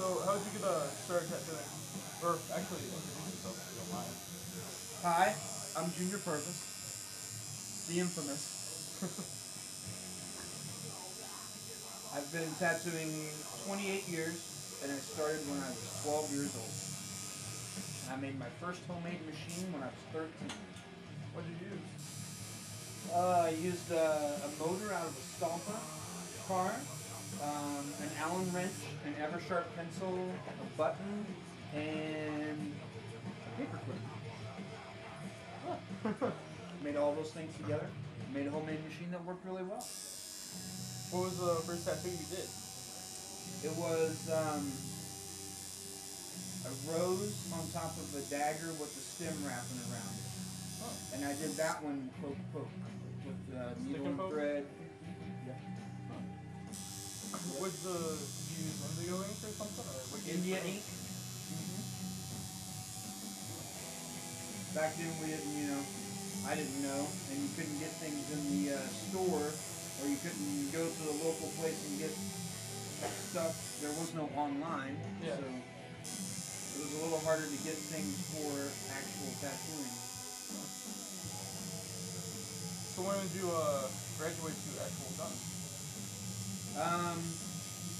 So, how did you get started tattooing? Or actually, introduce yourself if you don't mind. Hi, I'm Junior Purvis, the infamous. I've been tattooing 28 years, and I started when I was 12 years old. I made my first homemade machine when I was 13. What did you use? I used a motor out of a Stomper car, an Allen wrench, an Eversharp pencil, a button, and a paperclip. Made all those things together. Made a homemade machine that worked really well. What was the first tattoo you did? It was a rose on top of a dagger with the stem wrapping around it. Oh. And I did that one poke with needle and poke? thread. Yeah. Huh. Did you use indigo ink or something? Or what India ink. Back then we didn't, I didn't know, and you couldn't get things in the store, or you couldn't go to the local place and get stuff. There was no online, yeah. So it was a little harder to get things for actual tattooing. So when did you graduate to actual guns?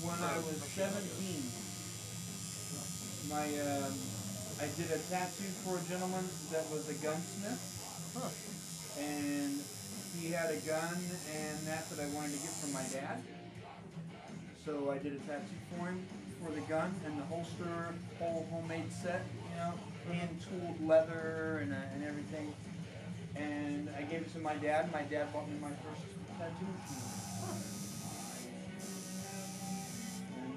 When I was 17, I did a tattoo for a gentleman that was a gunsmith, and he had a gun and that I wanted to get from my dad. So I did a tattoo for him for the gun and the holster, whole homemade set, hand-tooled leather and everything. And I gave it to my dad. My dad bought me my first tattoo machine.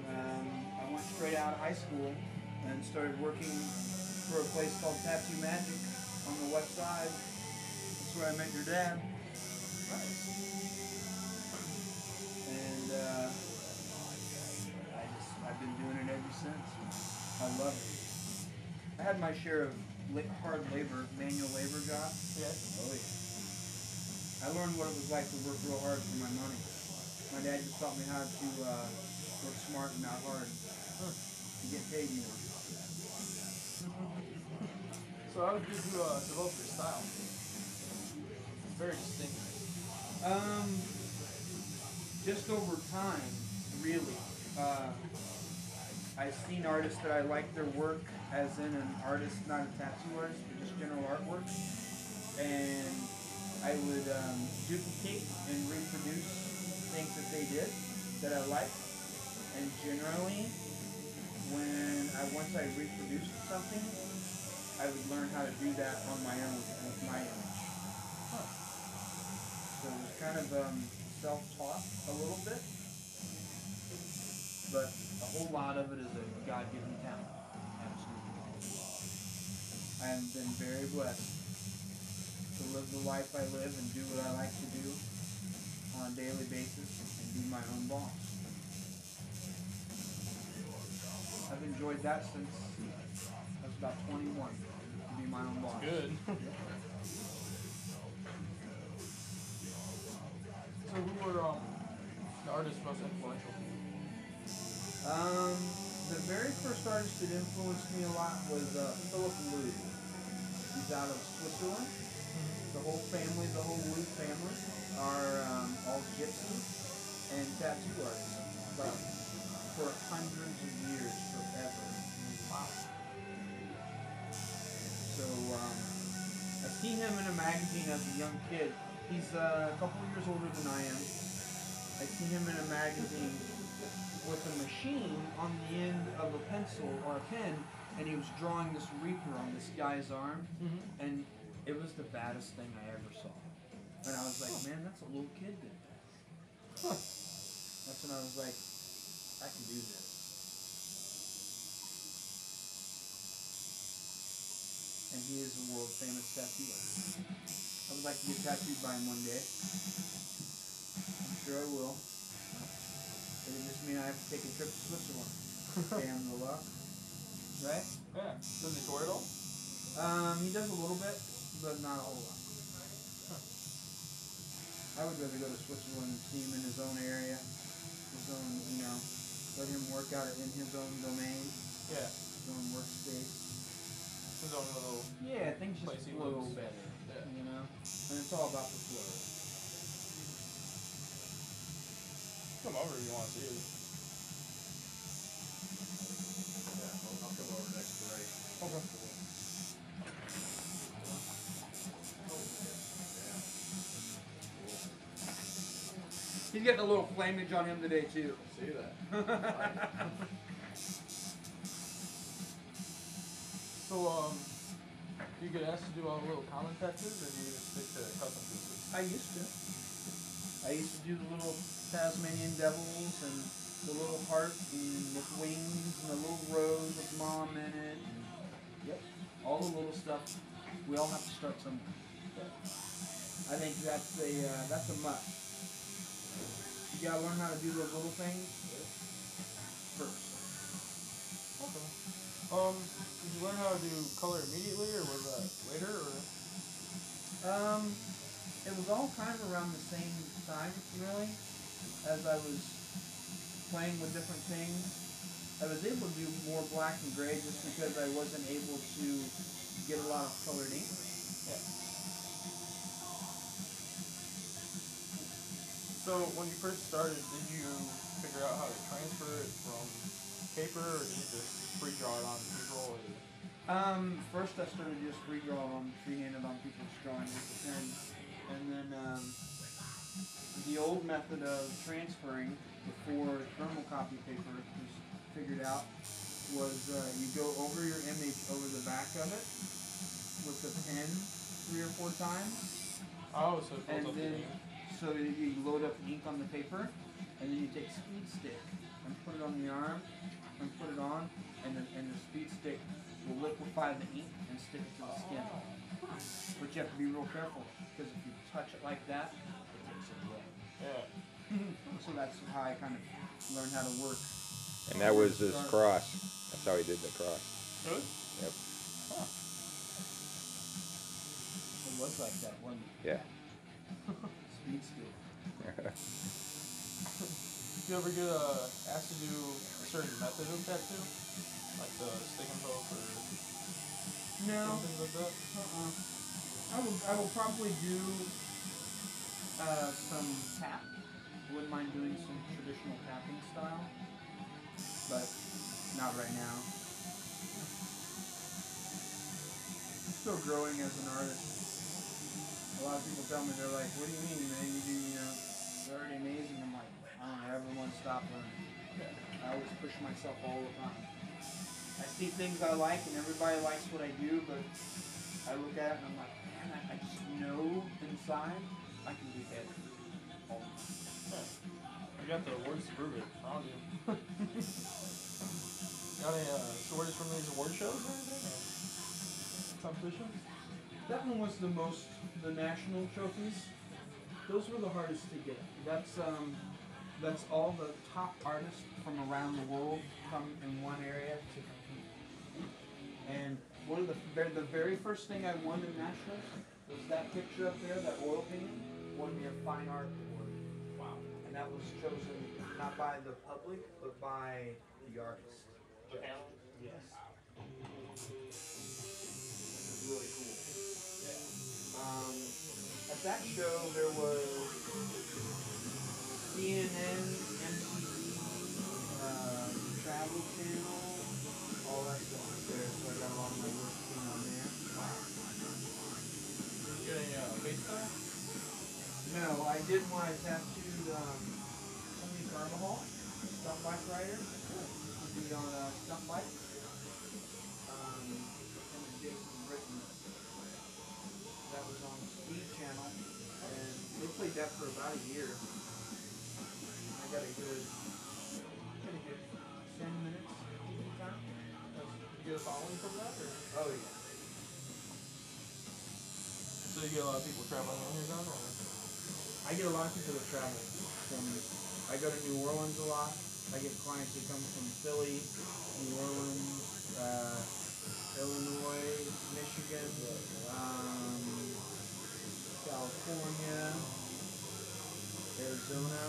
And I went straight out of high school and started working for a place called Tattoo Magic on the west side. That's where I met your dad. Nice. And I've been doing it ever since. I love it. I had my share of hard labor, manual labor jobs. Yeah. Oh yeah. I learned what it was like to work real hard for my money. My dad just taught me how to work smart and not hard to get paid more. So how did you develop your style? It's very distinct. Just over time, really. I've seen artists that I like their work, as in an artist, not a tattoo artist, but just general artwork. And I would duplicate and reproduce things that they did that I liked. And generally, once I reproduced something, I would learn how to do that on my own with my image. So it was kind of self-taught a little bit, but a whole lot of it is a God-given talent. Absolutely. I have been very blessed to live the life I live and do what I like to do on a daily basis and be my own boss. I've enjoyed that since I was about 21, to be my own boss. Good. So who were the artists most influential to you? The very first artist that influenced me a lot was Philip Lou. He's out of Switzerland. The whole family, the whole Lou family, are all gypsy and tattoo artists. But for hundreds of years, forever. Wow. So I seen him in a magazine as a young kid. He's a couple of years older than I am. I seen him in a magazine with a machine on the end of a pencil or a pen, and he was drawing this reaper on this guy's arm, and it was the baddest thing I ever saw. And I was like, man, that's a little kid did that. That's when I was like, I can do this. And he is a world famous tattoo artist. I would like to get tattooed by him one day. I'm sure I will. It'll just mean I have to take a trip to Switzerland. Damn the luck. Right? Yeah. Does he tour at all? He does a little bit, but not a whole lot. I would rather go to Switzerland and see him in his own area, his own, let him work out in his own domain, Yeah. his own workspace. His own little. Yeah, things place just he flow lives. better, Yeah. you know? And it's all about the flow. Come over if you want to see it. Yeah, I'll come over next break. Okay. He's getting a little flamage on him today, too. See that? So, do you get asked to do all the little common tattoos, or do you just stick to custom pieces? I used to. I used to do the little Tasmanian devils and the little heart and with wings and the little rose with mom in it. And, yep, all the little stuff. We all have to start somewhere. I think that's a must. You gotta learn how to do those little things first. Okay. Did you learn how to do color immediately, or was that later, or? It was all kind of around the same time, really, as I was playing with different things. I was able to do more black and gray just because I wasn't able to get a lot of colored ink. Yeah. So, when you first started, did you figure out how to transfer it from paper, or did you just free draw it on people? Or? First I started just freehanded on people's drawings with the pen. And then the old method of transferring before thermocopy paper was figured out was you go over your image over the back of it with the pen 3 or 4 times. Oh, so it And builds up then the ink. so you load up ink on the paper, and then you take speed stick and put it on the arm and put it on, and the speed stick will liquefy the ink and stick it to the skin. But you have to be real careful, because if you touch it like that, it takes it away. Yeah. So that's how I kind of learned how to work. And that was his cross. That's how he did the cross. Really? Yep. Huh. It was like that, wasn't it? Yeah. Speed stick. Do you ever get asked to do a certain method of tattoo? Like the stick and poke or No. things like that? I will probably do some tap. Wouldn't mind doing some traditional tapping style, but not right now. Still growing as an artist. A lot of people tell me, they're like, "What do you mean, man? You're already amazing." I'm like, I don't ever want to stop learning. I always push myself all the time. I see things I like, and everybody likes what I do, but I look at it and I'm like, man, I just know inside I can do better. All the time. Yeah. You got the awards to prove it. Proud of you. Got any swords from these award shows or anything? Or competitions? That one was the national trophies. Those were the hardest to get. That's all the top artists from around the world come in one area to compete. And one of the very first thing I won in nationals was that picture up there, that oil painting, won me a fine art award. Wow. And that was chosen not by the public, but by the artist. The panel? Yes. Really cool. Yeah. At that show there was CNN, MTV, Travel Channel, all that stuff was there, so I got a lot of my work seen on there. You got any face time? No, I did when I tattooed Tony Carvajal, stunt bike rider. Used to be on a stunt bike. And Jason Britton. That was on Speed Channel, and they played that for about a year. I got a good 10 minutes each time. Did you get a following from that? Or? Oh yeah. So you get a lot of people traveling on here now? Or? I get a lot of people that travel from. I go to New Orleans a lot. I get clients that come from Philly, New Orleans, Illinois, Michigan, California, Arizona.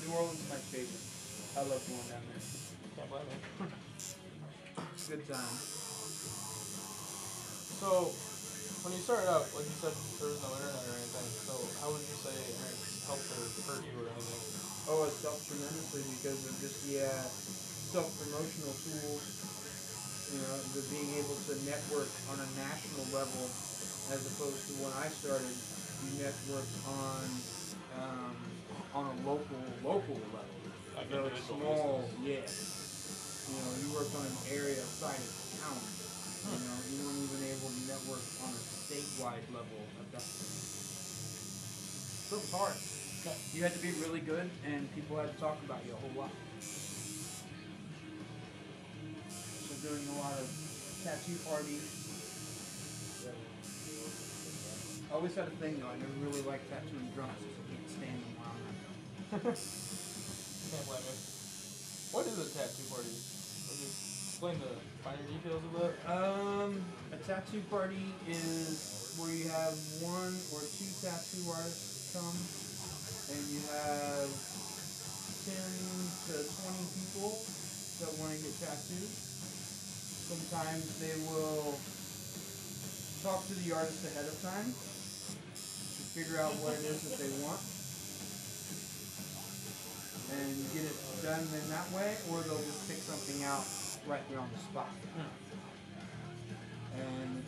New Orleans is my favorite. I love going down there. Can't blame me. Good time. So, when you started out, like you said, there was no internet or anything. So, how would you say internet's helped or hurt you or anything? Oh, it's helped tremendously because of just the self-promotional tools. You know, the being able to network on a national level, as opposed to when I started, you networked on a local level. Like Very individual small, basis. yeah. You know, you worked on an area side of town. You know, you weren't even able to network on a statewide level at that point. So it was hard. You had to be really good, and people had to talk about you a whole lot. So doing a lot of tattoo parties. I always had a thing though. I never really liked tattooing drunks because I can't stand them while I'm at them. Can't blame me. What is a tattoo party? Would you explain the finer details of that? A tattoo party is where you have one or two tattoo artists come, and you have 10 to 20 people that want to get tattooed. Sometimes they will talk to the artist ahead of time to figure out what it is that they want and get it done in that way, or they'll just pick something out right there on the spot. And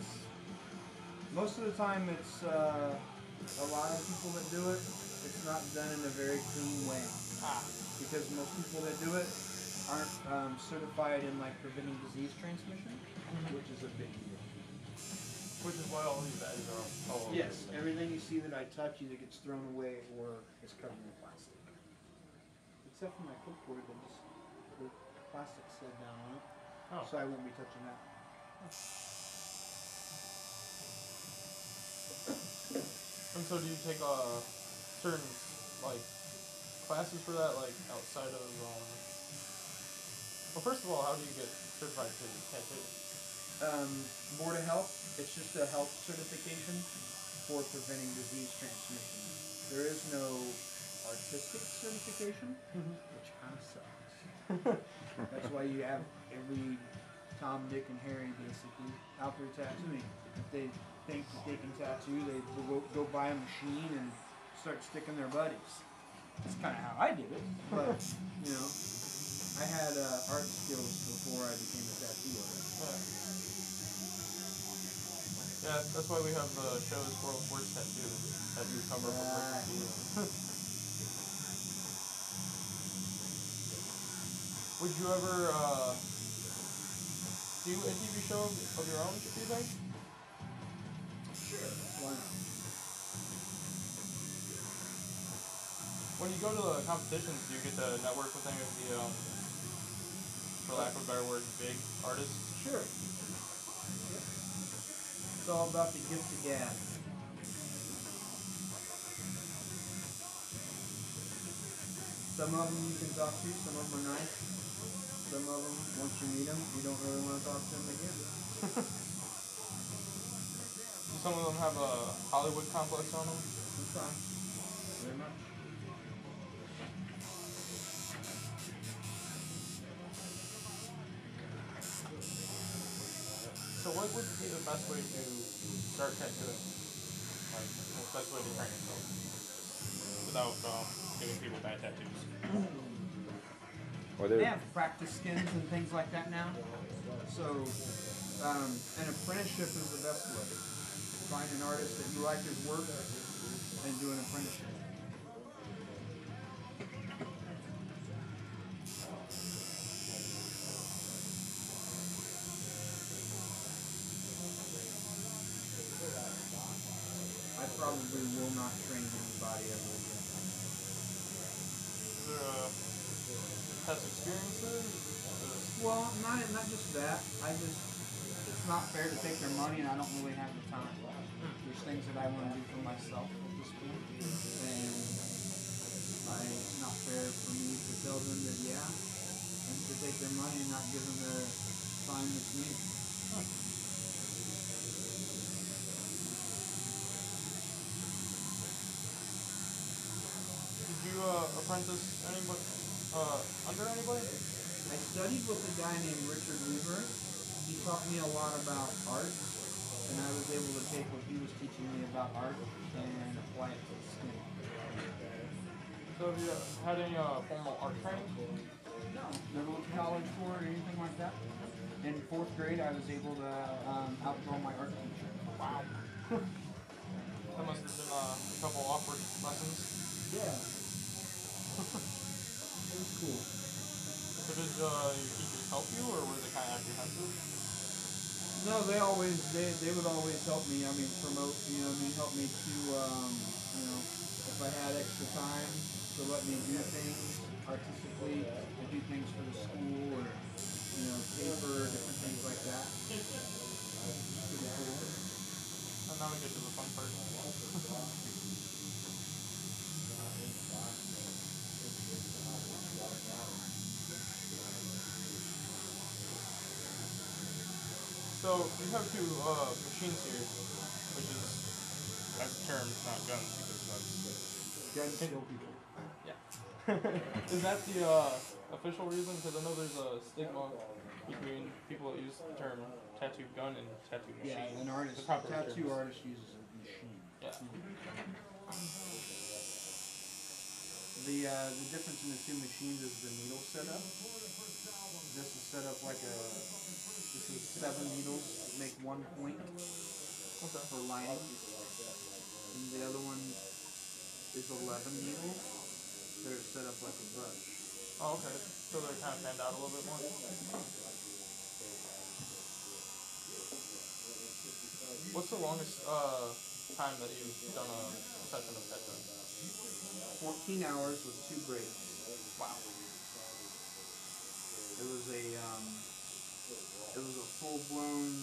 most of the time it's a lot of people that do it, it's not done in a very clean way. Because most people that do it aren't certified in like preventing disease transmission, which is a big deal. Which is why all these bags are all over. Yes, everything you see that I touch either gets thrown away or is covered in plastic. Except for my clipboard, the plastic slid down on it, so I won't be touching that. And so do you take certain like classes for that, like outside of well, first of all, how do you get certified to tattoo? Board of Health, it's just a health certification for preventing disease transmission. There is no artistic certification, which kind of sucks. That's why you have every Tom, Dick, and Harry basically out there tattooing. If they think that they can tattoo, they go buy a machine and start sticking their buddies. That's kind of how I did it, but you know, I had art skills before I became a tattoo artist. Yeah, that's why we have the shows World's Worst Tattoo. Tattoo cover for Would you ever do a TV show of your own, do you think? Sure, why not? When you go to the competitions, do you get to network with any of the, for lack of a better word, big artists? Sure. It's all about the gift of gab. Some of them you can talk to, some of them are nice. Some of them, once you meet them, you don't really want to talk to them again. Some of them have a Hollywood complex on them. Sometimes. Very much. So what would be the best way to start tattooing? Like, the best way to train yourself? Without giving people bad tattoos. Well, They have practice skins and things like that now. So, an apprenticeship is the best way. Find an artist that you like his work and do an apprenticeship. I probably will not train anybody ever again. Is there past experiences? Well, not just that. It's not fair to take their money, and I don't really have the time. There's things that I want to do for myself at this point, and it's not fair for me to tell them that and to take their money and not give them the time that's needed. Did you apprentice anybody under anybody? I studied with a guy named Richard Weaver. He taught me a lot about art, and I was able to take what he was teaching me about art and apply it to the skin. So have you had any formal art training? No, never went to college for it or anything like that. In 4th grade, I was able to outdraw my art teacher. Wow. That must have been a couple awkward lessons. Yeah. It was cool. So did your teachers help you, or were they kind of apprehensive? No, they would always help me. I mean, promote, help me to, if I had extra time to let me do things artistically, to do things for the school or, paper, different things like that. Pretty cool. And now we get to the fun part. So you have two machines here, which is, as terms, not guns, because guns. Guns kill people. Yeah. Is that the official reason? Because I know there's a stigma between people that use the term tattoo gun and tattoo machine. Yeah, an artist, tattoo artist uses a machine. Yeah. The difference in the two machines is the needle setup. This is set up like this is 7 needles that make 1 point for lining. And the other one is 11 needles. They're set up like a brush. Oh, okay. So they're kind of fanned out a little bit more? What's the longest time that you've done a session of tattooing? 14 hours with 2 breaks. Wow. It was a full-blown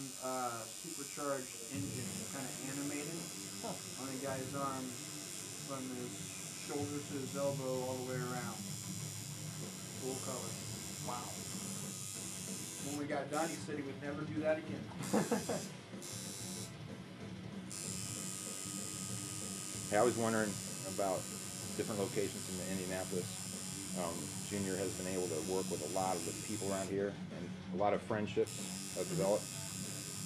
supercharged engine, kind of animated on the guy's arm from his shoulder to his elbow all the way around. Full color. Wow. When we got done, he said he would never do that again. Hey, I was wondering about different locations in Indianapolis. Junior has been able to work with a lot of the people around here, and a lot of friendships have developed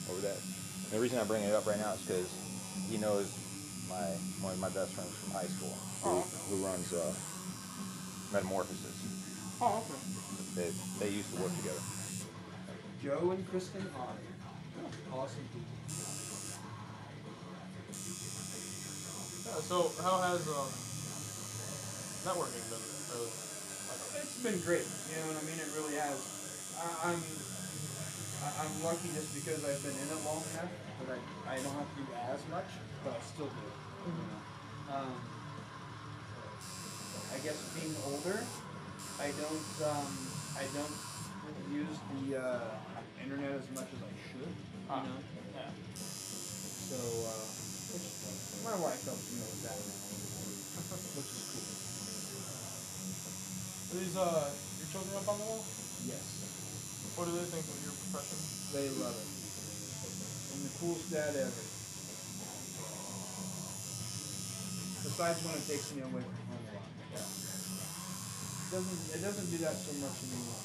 over that. And the reason I bring it up right now is because he knows one of my best friends from high school, who runs Metamorphosis. Oh, okay. They used to work together. Joe and Kristen Otter. Awesome people. Yeah, so how has networking been? It's been great. You know what I mean? It really has. I'm lucky just because I've been in it long enough that I don't have to do as much, but I still do it. I guess being older, I don't use the internet as much as I should. You know. Yeah. So my wife helps me with that now, which is cool. Are these your children up on the wall? Yes. What do they think of your profession? They love it. I'm the coolest dad ever. Besides when it takes me away from home a lot. Yeah. It doesn't do that so much anymore.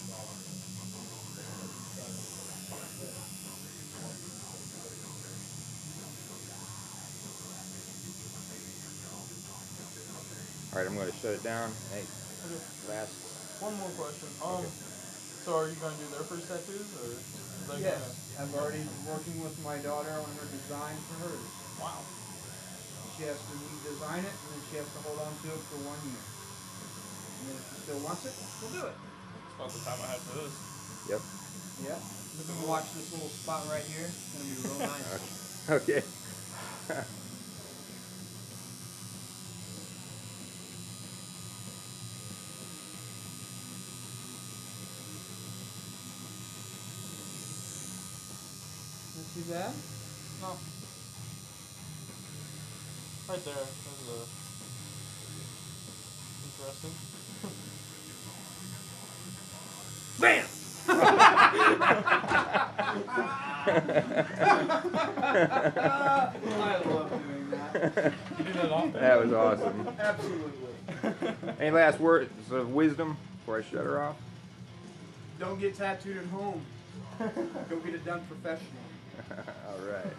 All right, I'm going to shut it down. Hey, last. One more question. So are you going to do their first tattoos, or? Yes, I'm already working with my daughter on her design for hers. Wow. She has to redesign it, and then she has to hold on to it for 1 year. And then if she still wants it, we'll do it. It's about the time I have for this. Yep. Yeah. You can watch this little spot right here. It's going to be real nice. Okay. Not too bad. No. Right there. This is interesting. Bam! I love doing that. that often. That was awesome. Absolutely. Any last words of wisdom before I shut her off? Don't get tattooed at home. Go get it done professionally. All right.